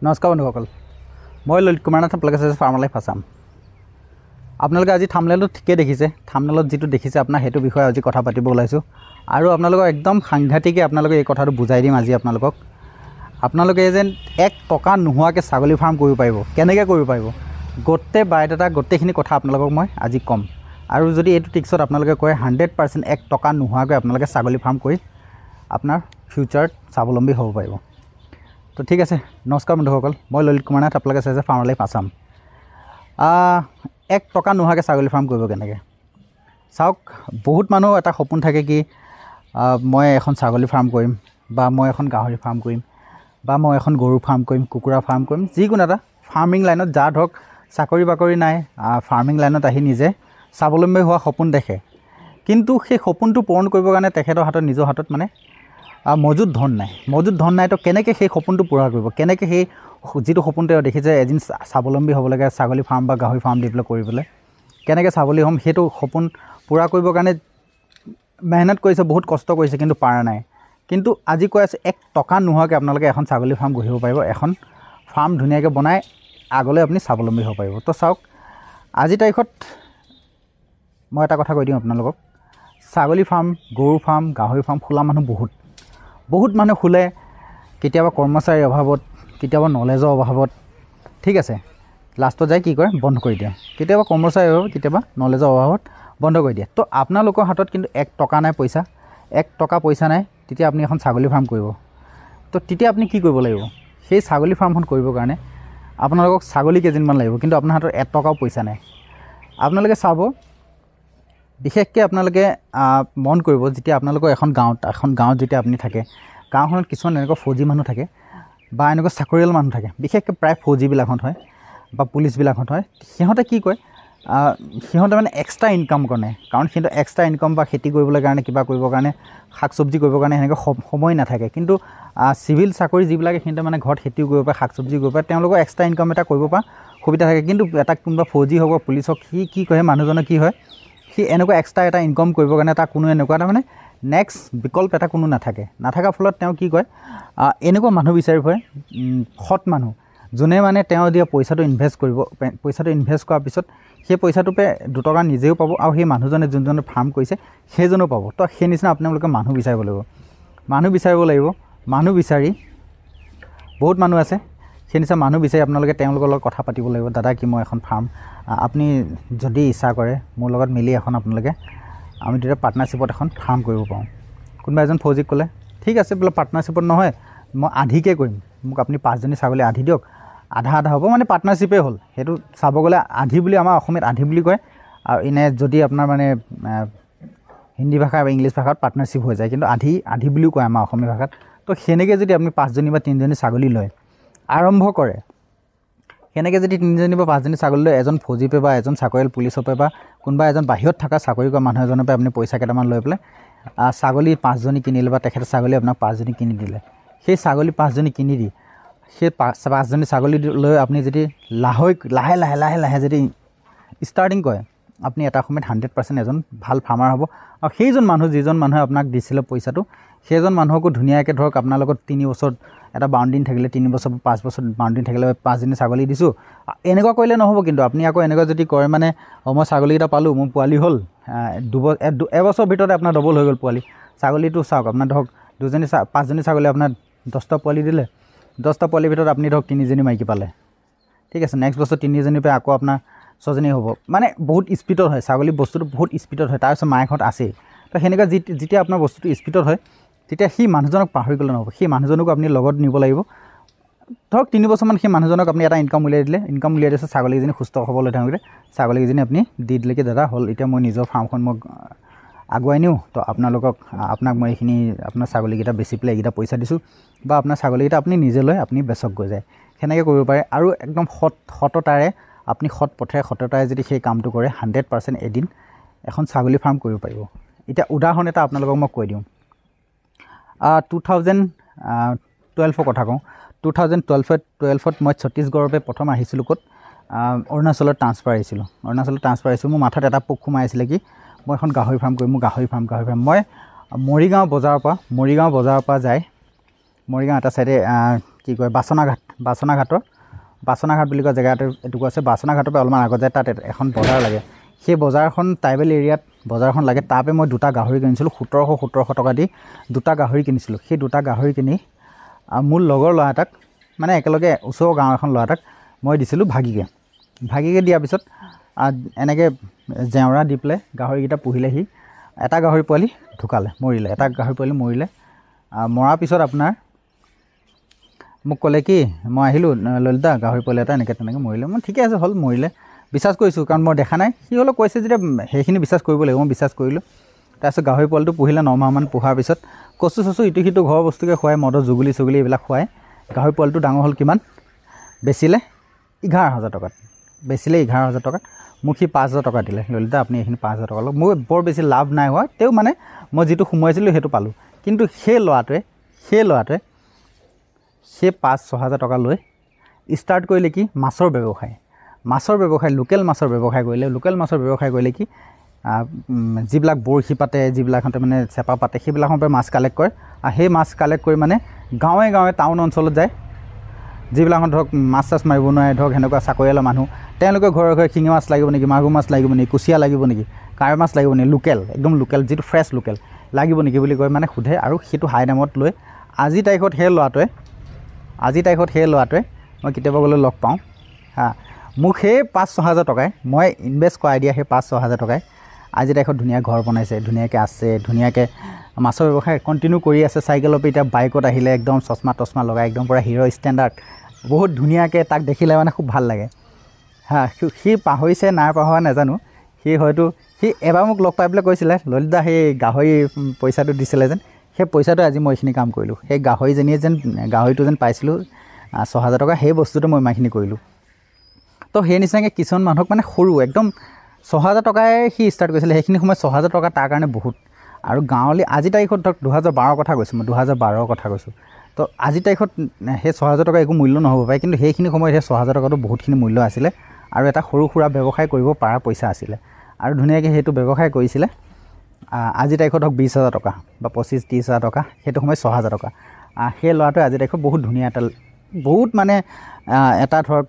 নমস্কাৰ বন্ধুসকল, মই ললিত কুমাৰ নাথ, আপোনালোকে চাইছে ফাৰ্মাৰ লাইফ আছাম। আপোনালোকে আজি থাম্বনেইলত ঠিকেই দেখিছে, থাম্বনেইলত যিটো দেখিছে আপোনাৰ সেইটো বিষয়ে আজি কথা পাতিব ওলাইছোঁ। আৰু আপোনালোকক একদম সাংঘাতিকে আপোনালোকে এই কথাটো বুজাই দিম আজি আপোনালোকক। আপোনালোকে যেন 1 টকা নোহোৱাকৈ ছাগলী ফাৰ্ম কৰিব পাৰিব, কেনেকৈ কৰিব পাৰিব, গোটেই বায়'ডাটা গোটেইখিনি কথা আপোনালোকক মই আজি ক'ম। আৰু যদি এইটো টিক্সত আপোনালোকে কয় 100% 1 টকা নোহোৱাকৈ আপোনালোকে ছাগলী ফাৰ্ম কৰি আপোনাৰ ফিউচাৰত স্বাৱলম্বী হ'ব পাৰিব। তো ঠিক আছে, নমস্কাৰ বন্ধুসকল, মই ললিত কুমাৰ নাথ, আপোনালোকে চাইছে ফাৰ্মাৰ লাইফ আছাম। 1 টকা নোহোৱাকৈ ছাগলী ফাৰ্ম কৰিব কেনেকৈ চাওক। বহুত মানুহ এটা সপোন থাকে কি মই এখন ছাগলী ফাৰ্ম কৰিম, বা মই এখন গাহৰি ফাৰ্ম কৰিম, বা মই এখন গৰু ফাৰ্ম কৰিম, কুকুৰা ফাৰ্ম কৰিম, যিকোনো এটা ফাৰ্মিং লাইনত যাৰ ধৰক চাকৰি বাকৰি নাই, ফাৰ্মিং লাইনত আহি নিজে স্বাৱলম্বী হোৱা সপোন দেখে। কিন্তু সেই সপোনটো পূৰণ কৰিবৰ কাৰণে তেখেতৰ হাতত নিজৰ হাতত মানে মজুত ধন নাই। তো কেনেকৈ সেই সপোনটো পূৰা কৰিব, কেনেকৈ সেই যিটো সপোন তেওঁ দেখিছে এদিন স্বাৱলম্বী হ'ব লাগে ছাগলী ফাৰ্ম বা গাহৰি ফাৰ্ম দি পেলাই কৰিবলৈ, কেনেকৈ স্বাৱলম্বী হ'ম, সেইটো সপোন পূৰা কৰিবৰ কাৰণে মেহনত কৰিছে, বহুত কষ্ট কৰিছে, কিন্তু পৰা নাই। কিন্তু আজি কৈ আছে 1 টকা নোহোৱাকৈ আপোনালোকে এখন ছাগলী ফাৰ্ম গঢ়িব পাৰিব, এখন ফাৰ্ম ধুনীয়াকৈ বনাই আগলৈ আপুনি স্বাৱলম্বী হ'ব পাৰিব। তো চাওক, আজিৰ তাৰিখত মই এটা কথা কৈ দিওঁ আপোনালোকক, ছাগলী ফাৰ্ম, গৰু ফাৰ্ম, গাহৰি ফাৰ্ম খোলা মানুহ বহুত মানুহ খোলে, কেতিয়াবা কৰ্মচাৰীৰ অভাৱত, কেতিয়াবা নলেজৰ অভাৱত, ঠিক আছে, লাষ্টত যাই কি কৰে, বন্ধ কৰি দিয়ে। কেতিয়াবা কৰ্মচাৰীৰ অভাৱত, কেতিয়াবা নলেজৰ অভাৱত বন্ধ কৰি দিয়ে। তো আপোনালোকৰ হাতত কিন্তু 1 টকা নাই, 1 টকা পইচা নাই, তেতিয়া আপুনি এখন ছাগলী ফাৰ্ম কৰিব। তো তেতিয়া আপুনি কি কৰিব লাগিব, সেই ছাগলী ফাৰ্মখন কৰিবৰ কাৰণে আপোনালোকক ছাগলী কেইজনমান লাগিব, কিন্তু আপোনাৰ হাতত 1 টকাও পইচা নাই। আপোনালোকে চাব, বিশেষকৈ আপোনালোকে মন কৰিব, যেতিয়া আপোনালোকৰ এখন গাঁৱত যেতিয়া আপুনি থাকে, গাঁওখনত কিছুমান এনেকুৱা ফৌজি মানুহ থাকে বা এনেকুৱা চাকৰিয়াল মানুহ থাকে, বিশেষকৈ প্ৰায় ফৌজিবিলাকত হয় বা পুলিচবিলাকত হয়। সিহঁতে কি কয়, সিহঁতে মানে এক্সট্ৰা ইনকাম কৰে, কাৰণ সিহঁতে এক্সট্ৰা ইনকাম বা খেতি কৰিবলৈ কাৰণে, কিবা কৰিবৰ কাৰণে, শাক চব্জি কৰিবৰ কাৰণে সেনেকৈ সময় নাথাকে। কিন্তু চিভিল চাকৰি যিবিলাকে সিহঁতে মানে ঘৰত খেতিও কৰিব পাৰে, শাক চব্জি কৰিব পাৰে, তেওঁলোকৰ এক্সট্ৰা ইনকাম এটা কৰিব পৰা সুবিধা থাকে। কিন্তু এটা কোনোবা ফৌজি হওক বা পুলিচ হওক, সি কি কৰে, মানুহজনে কি হয়, সি এনেকুৱা এক্সট্ৰা এটা ইনকাম কৰিবৰ কাৰণে তাৰ কোনো এনেকুৱা এটা মানে নেক্সট বিকল্প এটা কোনো নাথাকাৰ ফলত তেওঁ কি কয়, এনেকুৱা মানুহ বিচাৰি ফুৰে, সৎ মানুহ, যোনে মানে তেওঁ দিয়া পইচাটো ইনভেষ্ট কৰিব, পইচাটো ইনভেষ্ট কৰাৰ পিছত সেই পইচাটোপে 2 টকা নিজেও পাব, আৰু সেই মানুহজনে যোনজনে ফাৰ্ম কৰিছে সেইজনেও পাব। তো সেই নিচিনা আপোনালোকে মানুহ বিচাৰিব লাগিব, মানুহ বিচাৰি বহুত মানুহ আছে, সেই নিচিনা মানুহ বিচাৰি আপোনালোকে তেওঁলোকৰ লগত কথা পাতিব লাগিব। দাদা কি মই এখন ফাৰ্ম, আপুনি যদি ইচ্ছা কৰে মোৰ লগত মিলি এখন আপোনালোকে আমি দুটা পাৰ্টনাৰশ্বিপত এখন ফাৰ্ম কৰিব পাৰোঁ। কোনোবা এজন ফৌজিক ক'লে ঠিক আছে বোলে, পাৰ্টনাৰশ্বিপত নহয়, মই আধিকৈ কৰিম, মোক আপুনি 5জনী ছাগলী আধি দিয়ক, আধা হ'ব, মানে পাৰ্টনাৰশ্বিপেই হ'ল। সেইটো চাব গ'লে আধি বুলি আমাৰ অসমীয়াত আধি বুলি কয়, আৰু এনে যদি আপোনাৰ মানে হিন্দী ভাষা বা ইংলিছ ভাষাত পাৰ্টনাৰশ্বিপ হৈ যায়, কিন্তু আধি বুলিও কয় আমাৰ অসমীয়া ভাষাত। তো সেনেকৈ যদি আপুনি 5জনী বা 3জনী ছাগলী লয়, আৰম্ভ কৰে, সেনেকৈ যদি 3জনী বা 5জনী ছাগলী লৈ এজন ফৌজিপে বা এজন চাকৰিয়াল পুলিচপে বা কোনোবা এজন বাহিৰত থকা চাকৰি কৰা মানুহ এজনৰ পৰা আপুনি পইচা কেইটামান লৈ পেলাই ছাগলী 5জনী কিনিলে, বা তেখেতে ছাগলী আপোনাক 5জনী কিনি দিলে, সেই ছাগলী 5জনী কিনি দি সেই 5জনী ছাগলী লৈ আপুনি যদি লাহে যদি ষ্টাৰ্টিং কৰে, আপুনি এটা সময়ত 100% এজন ভাল ফাৰ্মাৰ হ'ব। আৰু সেইজন মানুহ, যিজন মানুহে আপোনাক দিছিলে পইচাটো, সেইজন মানুহকো ধুনীয়াকৈ ধৰক আপোনাৰ লগত 3 বছৰ এটা বাউণ্ডেৰী থাকিলে, 3 বছৰ বা 5 বছৰ বাউণ্ডেৰী থাকিলে 5জনী ছাগলী দিছোঁ, এনেকুৱা কৰিলে নহ'ব। কিন্তু আপুনি আকৌ এনেকুৱা যদি কৰে মানে, মই ছাগলীকেইটা পালোঁ, মোৰ পোৱালি হ'ল, এবছৰৰ ভিতৰতে আপোনাৰ ডবল হৈ গ'ল পোৱালি। ছাগলীটো চাওক, আপোনাৰ ধৰক 5জনী ছাগলী আপোনাৰ 10টা পোৱালি দিলে, 10টা পোৱালিৰ ভিতৰত আপুনি ধৰক 3জনী মাইকী পালে, ঠিক আছে। নেক্সট বছৰ 3জনীৰ পৰা আকৌ আপোনাৰ 6জনী হ'ব। মানে বহুত স্পীডত হয় ছাগলী বস্তুটো, বহুত স্পীডত হয়। তাৰপিছত মায়েকহঁত আছেই। তো সেনেকুৱা যেতিয়া আপোনাৰ বস্তুটো স্পীডত হয়, তেতিয়া সেই মানুহজনক পাহৰি গ'লে নহ'ব, সেই মানুহজনকো আপুনি লগত নিব লাগিব। ধৰক 3 বছৰমান সেই মানুহজনক আপুনি এটা ইনকাম উলিয়াই দিছে, ছাগলীকেইজনী সুস্থ সবল হৈ থাকোঁতে ছাগলীকেইজনী আপুনি দি দিলে কি, দাদা হ'ল, এতিয়া মই নিজৰ ফাৰ্মখন মই আগুৱাই নিওঁ, তো আপোনাক মই এইখিনি আপোনাৰ ছাগলীকেইটা বেচি পেলাই এইকেইটা পইচা দিছোঁ, বা আপোনাৰ ছাগলীকেইটা আপুনি নিজে লৈ আপুনি বেচক গৈ যায়, সেনেকৈ কৰিব পাৰে। আৰু একদম সততাৰে আপুনি সততাৰে যদি সেই কামটো কৰে, 100% এদিন এখন ছাগলী ফাৰ্ম কৰিব পাৰিব। এতিয়া উদাহৰণ এটা আপোনালোকক মই কৈ দিওঁ। 2012ৰ কথা কওঁ। 2012ত মই ছত্তীশগড়ৰ পৰা প্ৰথম আহিছিলোঁ, ক'ত, অৰুণাচলত ট্ৰান্সফাৰ আহিছিলোঁ। মোৰ মাথাত এটা পোক সোমাই আছিলে কি, মই এখন গাহৰি ফাৰ্ম কৰিম, মোৰ গাহৰি ফাৰ্ম। মই মৰিগাঁও বজাৰৰ পৰা যাই মৰিগাঁও এটা চাইডে কি কয় বাচনাঘাট বুলি কোৱা জেগা এটুকুৰা আছে। বাচনাঘাটৰ পৰা অলপমান আগত যায়, তাত এখন বজাৰ লাগে। সেই বজাৰখন ট্ৰাইবেল এৰিয়াত বজাৰখন লাগে। তাৰপৰা মই 2টা গাহৰি কিনিছিলোঁ 1700 টকা দি 2টা গাহৰি কিনিছিলোঁ। সেই 2টা গাহৰি কিনি মোৰ লগৰ ল'ৰা এটাক মানে একেলগে ওচৰৰ গাঁও এখন ল'ৰা এটাক মই দিছিলোঁ ভাগিকৈ দিয়াৰ পিছত এনেকৈ জেওৰা দি পেলাই গাহৰিকেইটা পুহিলেহি। এটা গাহৰি পোৱালি ঢুকালে, মৰিলে। এটা গাহৰি পোৱালি মৰিলে। মৰাৰ পিছত আপোনাৰ মোক ক'লে কি, মই আহিলোঁ ললিতা গাহৰি পোৱালি এটা এনেকৈ তেনেকৈ মৰিলে। মই ঠিকে আছে হ'ল, মৰিলে, বিশ্বাস কৰিছোঁ কাৰণ মই দেখা নাই। সি হ'লেও কৈছে যেতিয়া সেইখিনি বিশ্বাস কৰিব লাগিব, মই বিশ্বাস কৰিলোঁ। তাৰপিছত গাহৰি পোৱালিটো পুহিলে 9 মাহমান পোহাৰ পিছত কচু চচু ইটো সিটো ঘৰৰ বস্তুকে খুৱাই, মদৰ জুগুলি চুগুলি এইবিলাক খুৱাই গাহৰি পোৱালিটো ডাঙৰ হ'ল। কিমান বেচিলে? 11,000 টকাত বেচিলে। 11,000 টকাত মোক সি 5,000 টকা দিলে। ললিতা আপুনি এইখিনি 5,000 টকা লওক। মোৰ বৰ বেছি লাভ নাই হোৱা, তেওঁ মানে মই যিটো সোমোৱাইছিলোঁ সেইটো পালোঁ। কিন্তু সেই ল'ৰাটোৱে সেই 5-6 হাজাৰ টকা লৈ ষ্টাৰ্ট কৰিলে কি, মাছৰ ব্যৱসায়। লোকেল মাছৰ ব্যৱসায় কৰিলে কি, যিবিলাক বৰশী পাতে, যিবিলাকতে মানে চেপা পাতে, সেইবিলাকৰ পৰা মাছ কালেক্ট কৰে। আৰু সেই মাছ কালেক্ট কৰি মানে গাঁৱে টাউন অঞ্চলত যায়। যিবিলাকত ধৰক মাছ চাছ মাৰিব নোৱাৰে, ধৰক সেনেকুৱা চাকৰিয়ালৰ মানুহ, তেওঁলোকে ঘৰে ঘৰে শিঙি মাছ লাগিব নেকি, মাগুৰ মাছ লাগিব নেকি, কুচিয়া লাগিব নেকি, কাৱৈ মাছ লাগিব নেকি, লোকেল একদম লোকেল যিটো ফ্ৰেছ লোকেল লাগিব নেকি বুলি কয় মানে সোধে। আৰু সেইটো হাই দামত লৈ আজিৰ তাৰিখত সেই ল'ৰাটোৱে মই কেতিয়াবা গ'লে লগ পাওঁ মোক সেই 5-6 হাজাৰ টকাই মই ইনভেষ্ট কৰাই দিয়া সেই 5-6 হাজাৰ টকাই আজিৰ তাৰিখত ধুনীয়া ঘৰ বনাইছে, ধুনীয়াকৈ আছে, ধুনীয়াকৈ মাছৰ ব্যৱসায় কণ্টিনিউ কৰি আছে। চাইকেলৰ পৰা এতিয়া বাইকত আহিলে একদম চশমা টচমা লগাই একদম পূৰা হিৰ' ষ্টেণ্ডাৰ্ড, বহুত ধুনীয়াকৈ তাক দেখিলে মানে খুব ভাল লাগে। সি পাহৰিছে নাই পাহৰা নাজানো। সি এবাৰ মোক লগ পাই পেলাই কৈছিলে, ললিতা সেই গাহৰি পইচাটো দিছিলে যেন, সেই পইচাটো আজি মই এইখিনি কাম কৰিলোঁ। সেই গাহৰিটো যেন পাইছিলোঁ 6 হাজাৰ টকা, সেই বস্তুটো মই ইমানখিনি কৰিলোঁ। তো সেই নিচিনাকৈ কিছুমান মানুহক মানে সৰু একদম 6 হাজাৰ টকাই সি ষ্টাৰ্ট কৰিছিলে। সেইখিনি সময়ত 6 হাজাৰ টকা তাৰ কাৰণে বহুত। আৰু গাঁৱলী আজিৰ তাৰিখত ধৰক 2012 কথা কৈছোঁ মই, 2012 কথা কৈছোঁ। তো আজিৰ তাৰিখত সেই 6 হাজাৰ টকা একো মূল্য নহ'ব পাৰে, কিন্তু সেইখিনি সময়ত সেই 6 হাজাৰ টকাটো বহুতখিনি মূল্য আছিলে। আৰু এটা সৰু সুৰা ব্যৱসায় কৰিব পৰা পইচা আছিলে, আৰু ধুনীয়াকৈ সেইটো ব্যৱসায় কৰিছিলে। আজিৰ তাৰিখত হওক 20 হাজাৰ টকা বা 25-30 হাজাৰ টকা, সেইটো সময়ত 6 হাজাৰ টকা। সেই ল'ৰাটোৱে আজিৰ তাৰিখত বহুত ধুনীয়া এটা বহুত মানে এটা ধৰক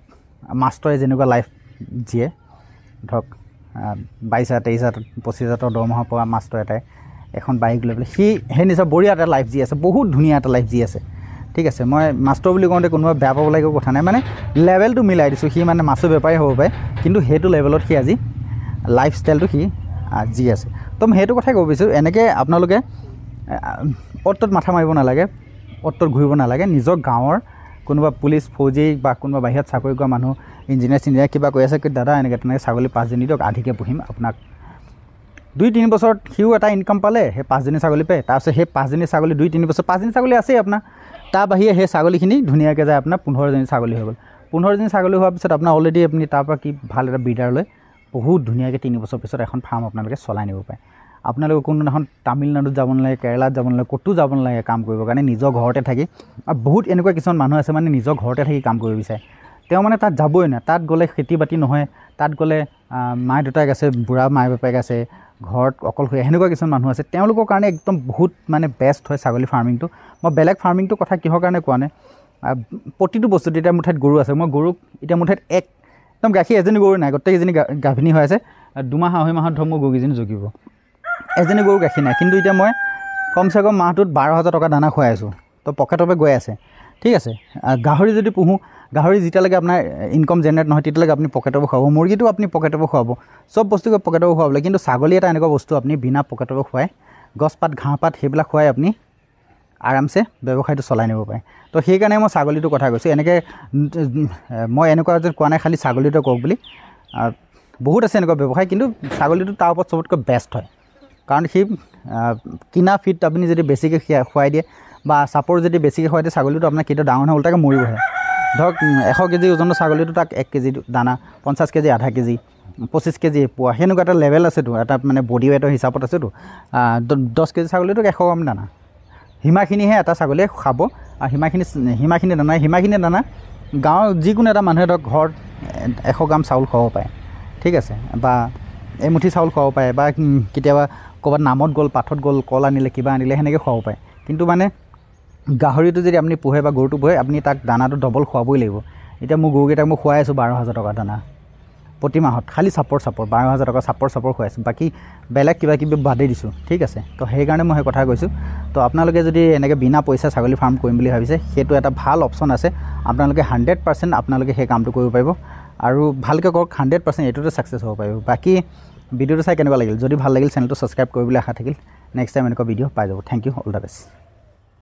মাষ্টৰে যেনেকুৱা লাইফ যিয়ে ধৰক 22,000, 23,000, 25,000 টকা দৰমহা পোৱা মাষ্টৰ এটাই এখন বাইক লৈ পেলাই সেই নিজৰ বঢ়িয়া এটা লাইফ জি আছে, বহুত ধুনীয়া এটা লাইফ জি আছে। ঠিক আছে, মই মাষ্টৰ বুলি কওঁতে কোনোবা বেয়া পাব লাগিব কথা নাই, মানে লেভেলটো মিলাই দিছোঁ। সি মানে মাছৰ বেপাৰী হ'ব পাৰে, কিন্তু সেইটো লেভেলত সি আজি লাইফ ষ্টাইলটো সি জি আছে। তো মই সেইটো কথাই ক'ব বিচাৰোঁ, এনেকৈ আপোনালোকে অ'ত মাথা মাৰিব নালাগে, অ'ত ঘূৰিব নালাগে। নিজৰ গাঁৱৰ কোনোবা পুলিচ ফৌজি বা কোনোবা বাহিৰত চাকৰি কৰা মানুহ, ইঞ্জিনিয়াৰ কিবা কৈ আছে, দাদা এনেকৈ তেনেকৈ ছাগলী 5জনী দিয়ক, আধিকৈ পুহিম আপোনাক। 2-3 বছৰত সিও এটা ইনকাম পালে সেই 5জনী ছাগলী পাই। তাৰপিছত সেই 5জনী ছাগলী 2-3 বছৰ 5জনী ছাগলী আছেই আপোনাৰ। তাৰ বাহিৰে সেই ছাগলীখিনি ধুনীয়াকৈ যায় আপোনাৰ 15জনী ছাগলী হৈ গ'ল। 15জনী ছাগলী হোৱাৰ পিছত আপোনাৰ অলৰেডি আপুনি তাৰপৰা কি ভাল এটা ব্ৰিডাৰ লৈ বহুত ধুনীয়াকৈ 3 বছৰ পিছত এখন ফাৰ্ম আপোনালোকে চলাই নিব পাৰে। আপোনালোকে কোনোদিনাখন তামিলনাডুত যাব নালাগে, কেৰেলাত যাব নালাগে, ক'তো যাব নালাগে কাম কৰিবৰ কাৰণে, নিজৰ ঘৰতে থাকি। আৰু বহুত এনেকুৱা কিছুমান মানুহ আছে মানে নিজৰ ঘৰতে থাকি কাম কৰিব বিচাৰে। তেওঁ মানে তাত যাবই নাই, তাত গ'লে খেতি বাতি নহয়, তাত গ'লে মায়ে দেউতাক আছে, বুঢ়া মায়ে বাপেক আছে, ঘৰত অকলশৰীয়া, সেনেকুৱা কিছুমান মানুহ আছে। তেওঁলোকৰ কাৰণে একদম বহুত মানে বেষ্ট হয় ছাগলী ফাৰ্মিংটো। মই বেলেগ ফাৰ্মিংটো কথা কিহৰ কাৰণে কোৱা নাই, প্ৰতিটো বস্তুত এতিয়া মোৰ ঠাইত গৰু আছে, মই গৰুক এতিয়া মোৰ ঠাইত একদম গাখীৰ এজনী গৰু নাই, গোটেইকেইজনী গাভিনী হৈ আছে। 2 মাহ 2.5 মাহত ধৰক মোৰ গৰুকেইজনী জগিব, এজনী গৰু গাখীৰ নাই। কিন্তু এতিয়া মই কমচে কম মাহটোত 12,000 টকা দানা খুৱাই আছোঁ, তো পকেটৰ পৰা গৈ আছে। ঠিক আছে, গাহৰি যদি পুহোঁ, গাহৰি যেতিয়ালৈকে আপোনাৰ ইনকম জেনেৰেট নহয় তেতিয়ালৈকে আপুনি পকেটৰ পৰা খুৱাব, মুৰ্গীটো আপুনি পকেটৰ পৰা খুৱাব, চব বস্তুকে পকেটৰ পৰা খুৱাব লাগে। কিন্তু ছাগলী এটা এনেকুৱা বস্তু আপুনি বিনা পকেটৰ পৰা খুৱাই, গছপাত ঘাঁহ পাত সেইবিলাক খুৱাই আপুনি আৰামছে ব্যৱসায়টো চলাই নিব পাৰে। তো সেইকাৰণে মই ছাগলীটোৰ কথা কৈছোঁ। এনেকৈ মই এনেকুৱা যে কোৱা নাই খালী ছাগলীটো কওক বুলি, বহুত আছে এনেকুৱা ব্যৱসায়, কিন্তু ছাগলীটো তাৰ ওপৰত চবতকৈ বেষ্ট হয়। কাৰণ সি কিনা ফিড আপুনি যদি বেছিকৈ খুৱাই দিয়ে বা চাপৰ যদি বেছিকৈ খুৱাই দিয়ে, ছাগলীটো আপোনাৰ কেতিয়াও ডাঙৰ নহয়, ওলটাকৈ মৰিবহে। ধৰক 100 কেজি ওজনৰ ছাগলীটো তাক 1 কেজি দানা, 50 কেজি আধা কেজি, 25 কেজি পোৱা, সেনেকুৱা এটা লেভেল আছেতো, এটা মানে বডি ৱেটৰ হিচাপত আছেতো। 10 কেজি ছাগলীটোক 100 গ্ৰাম দানা, সিমানখিনিহে এটা ছাগলীয়ে খাব। আৰু সিমানখিনি দানা গাঁৱৰ যিকোনো এটা মানুহে ধৰক ঘৰত 100 গ্ৰাম চাউল খুৱাব পাৰে। ঠিক আছে, বা এমুঠি চাউল খুৱাব পাৰে, বা কেতিয়াবা ক'ৰবাত নামত গ'ল, পাঠত গ'ল, কল আনিলে, কিবা আনিলে, সেনেকৈ খুৱাব পাৰে। কিন্তু মানে গাহৰিটো যদি আপুনি পোহে বা গৰুটো পোহে আপুনি তাক দানাটো ডবল খুৱাবই লাগিব এতিয়া মোৰ গৰুকেইটাক মই খুৱাই আছোঁ 12,000 টকা দানা প্ৰতি মাহত খালি চাপৰ 12,000 টকা চাপৰ খুৱাইছোঁ বাকী বেলেগ কিবা কিবি বাদেই দিছোঁ ঠিক আছে তো সেইকাৰণে মই সেই কথা কৈছোঁ তো আপোনালোকে যদি এনেকৈ বিনা পইচা ছাগলী ফাৰ্ম কৰিম বুলি ভাবিছে সেইটো এটা ভাল অপশ্যন আছে আপোনালোকে 100% আপোনালোকে সেই কামটো কৰিব পাৰিব আৰু ভালকৈ কৰক 100% এইটোতে ছাকচেছ হ'ব পাৰিব বাকী ভিডিঅ'টো চাই কেনেকুৱা লাগিল যদি ভাল লাগিল চেনেলটো ছাবস্ক্ৰাইব কৰিবলৈ আশা থাকিল নেক্সট টাইম এনেকুৱা ভিডিঅ' পাই যাব thank you all the best